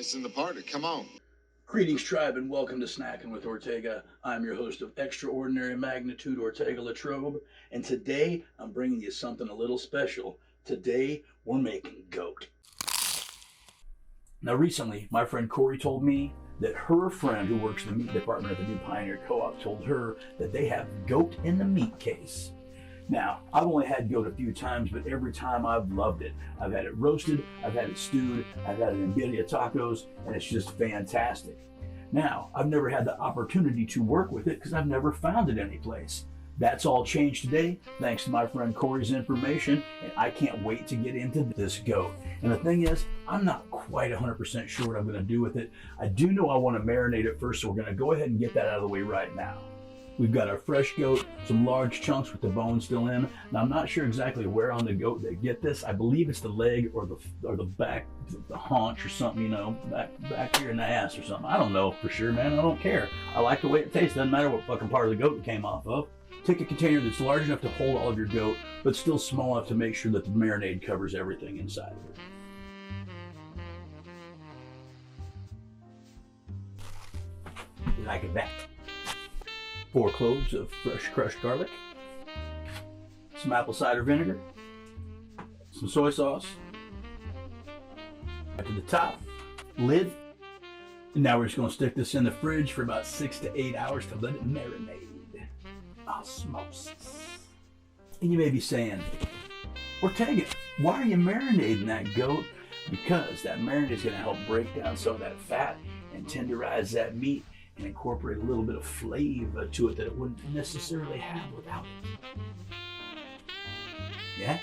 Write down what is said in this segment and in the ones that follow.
Missing the party. Come on. Greetings, tribe, and welcome to Snackin with Ortega. I'm your host of extraordinary magnitude, Ortega LaTrobe, and today I'm bringing you something a little special. Today we're making goat. Now, recently, my friend Corey told me that her friend who works in the meat department at the New Pioneer Co-op told her that they have goat in the meat case. Now, I've only had goat a few times, but every time I've loved it. I've had it roasted, I've had it stewed, I've had it in birria tacos, and it's just fantastic. Now, I've never had the opportunity to work with it because I've never found it anyplace. That's all changed today, thanks to my friend Corey's information, and I can't wait to get into this goat. And the thing is, I'm not quite 100% sure what I'm going to do with it. I do know I want to marinate it first, so we're going to go ahead and get that out of the way right now. We've got our fresh goat, some large chunks with the bone still in. Now, I'm not sure exactly where on the goat they get this. I believe it's the leg or the back, the haunch or something, you know, back here in the ass or something. I don't know for sure, man. I don't care. I like the way it tastes. Doesn't matter what fucking part of the goat it came off of. Take a container that's large enough to hold all of your goat, but still small enough to make sure that the marinade covers everything inside of it. Like that. 4 cloves of fresh crushed garlic, some apple cider vinegar, some soy sauce, back to the top, lid. And now we're just going to stick this in the fridge for about 6 to 8 hours to let it marinate. Osmosis. And you may be saying, Ortega, why are you marinating that goat? Because that marinade is going to help break down some of that fat and tenderize that meat and incorporate a little bit of flavor to it that it wouldn't necessarily have without it. Yeah?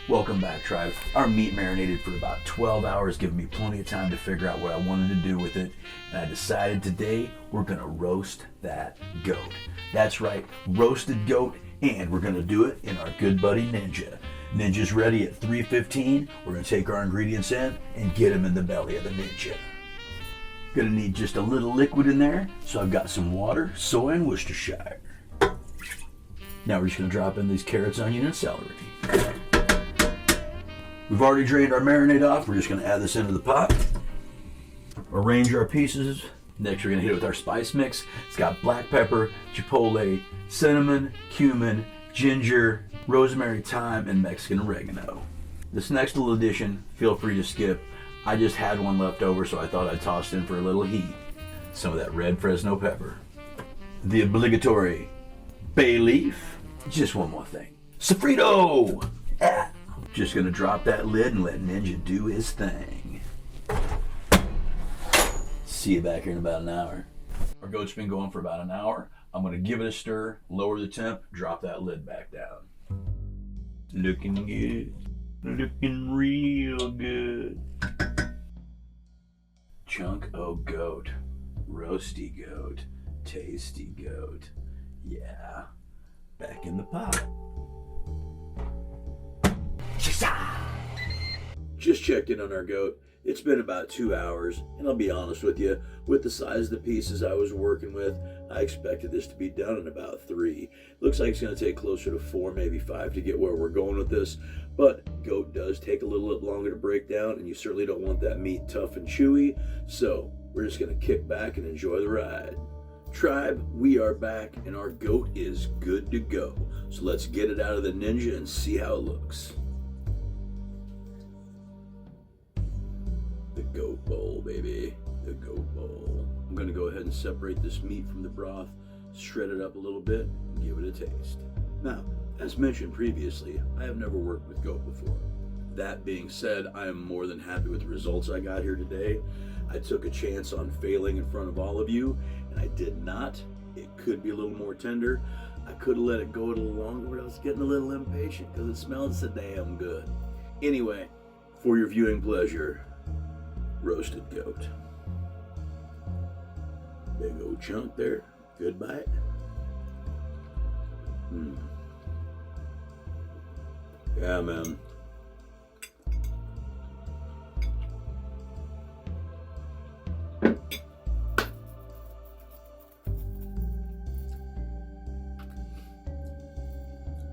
Welcome back, tribe. Our meat marinated for about 12 hours, giving me plenty of time to figure out what I wanted to do with it. And I decided today we're gonna roast that goat. That's right, roasted goat, and we're gonna do it in our good buddy Ninja. Ninja's ready at 3:15. We're gonna take our ingredients in and get them in the belly of the Ninja. Gonna need just a little liquid in there, so I've got some water, soy, and Worcestershire. Now we're just gonna drop in these carrots, onion, and celery. We've already drained our marinade off. We're just gonna add this into the pot. Arrange our pieces. Next we're gonna hit it with our spice mix. It's got black pepper, chipotle, cinnamon, cumin, ginger, rosemary, thyme, and Mexican oregano. This next little addition, feel free to skip. I just had one left over, so I thought I'd toss it in for a little heat. Some of that red Fresno pepper. The obligatory bay leaf. Just one more thing. Sofrito! Ah. Just gonna drop that lid and let Ninja do his thing. See you back here in about an hour. Our goat's been going for about an hour. I'm gonna give it a stir, lower the temp, drop that lid back down. Looking good. Looking real good. Chunk o' goat, roasty goat, tasty goat. Yeah, back in the pot. Just checked in on our goat. It's been about 2 hours, and I'll be honest with you, with the size of the pieces I was working with, I expected this to be done in about 3. Looks like it's going to take closer to 4, maybe 5 to get where we're going with this, but goat does take a little bit longer to break down, and you certainly don't want that meat tough and chewy, so we're just going to kick back and enjoy the ride. Tribe, we are back, and our goat is good to go. So let's get it out of the Ninja and see how it looks. The goat bowl, baby. The goat bowl. I'm gonna go ahead and separate this meat from the broth, shred it up a little bit, and give it a taste. Now, as mentioned previously, I have never worked with goat before. That being said, I am more than happy with the results I got here today. I took a chance on failing in front of all of you, and I did not. It could be a little more tender. I could have let it go a little longer, but I was getting a little impatient because it smelled so damn good. Anyway, for your viewing pleasure, roasted goat. Big old chunk there. Good bite. Yeah, man.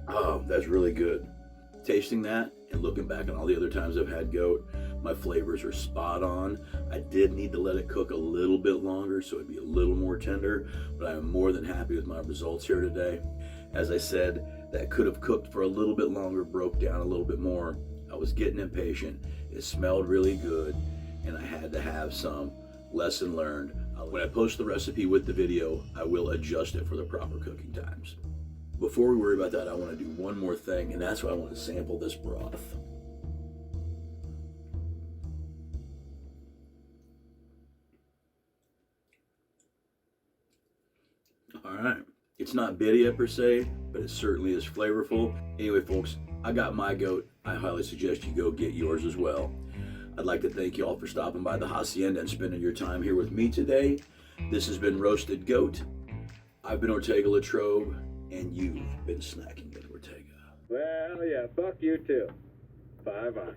Oh, that's really good. Tasting that and looking back on all the other times I've had goat, My flavors are spot on. I did need to let it cook a little bit longer so it'd be a little more tender, but I am more than happy with my results here today. As I said, that could have cooked for a little bit longer, broke down a little bit more. I was getting impatient. It smelled really good, and I had to have some. Lesson learned. When I post the recipe with the video, I will adjust it for the proper cooking times. Before we worry about that, I want to do one more thing, and that's why I want to sample this broth. All right, it's not birria per se, but it certainly is flavorful. Anyway, folks, I got my goat. I highly suggest you go get yours as well. I'd like to thank you all for stopping by the Hacienda and spending your time here with me today. This has been Roasted Goat. I've been Ortega LaTrobe, and you've been snacking with Ortega. Well, yeah, fuck you too. Bye-bye.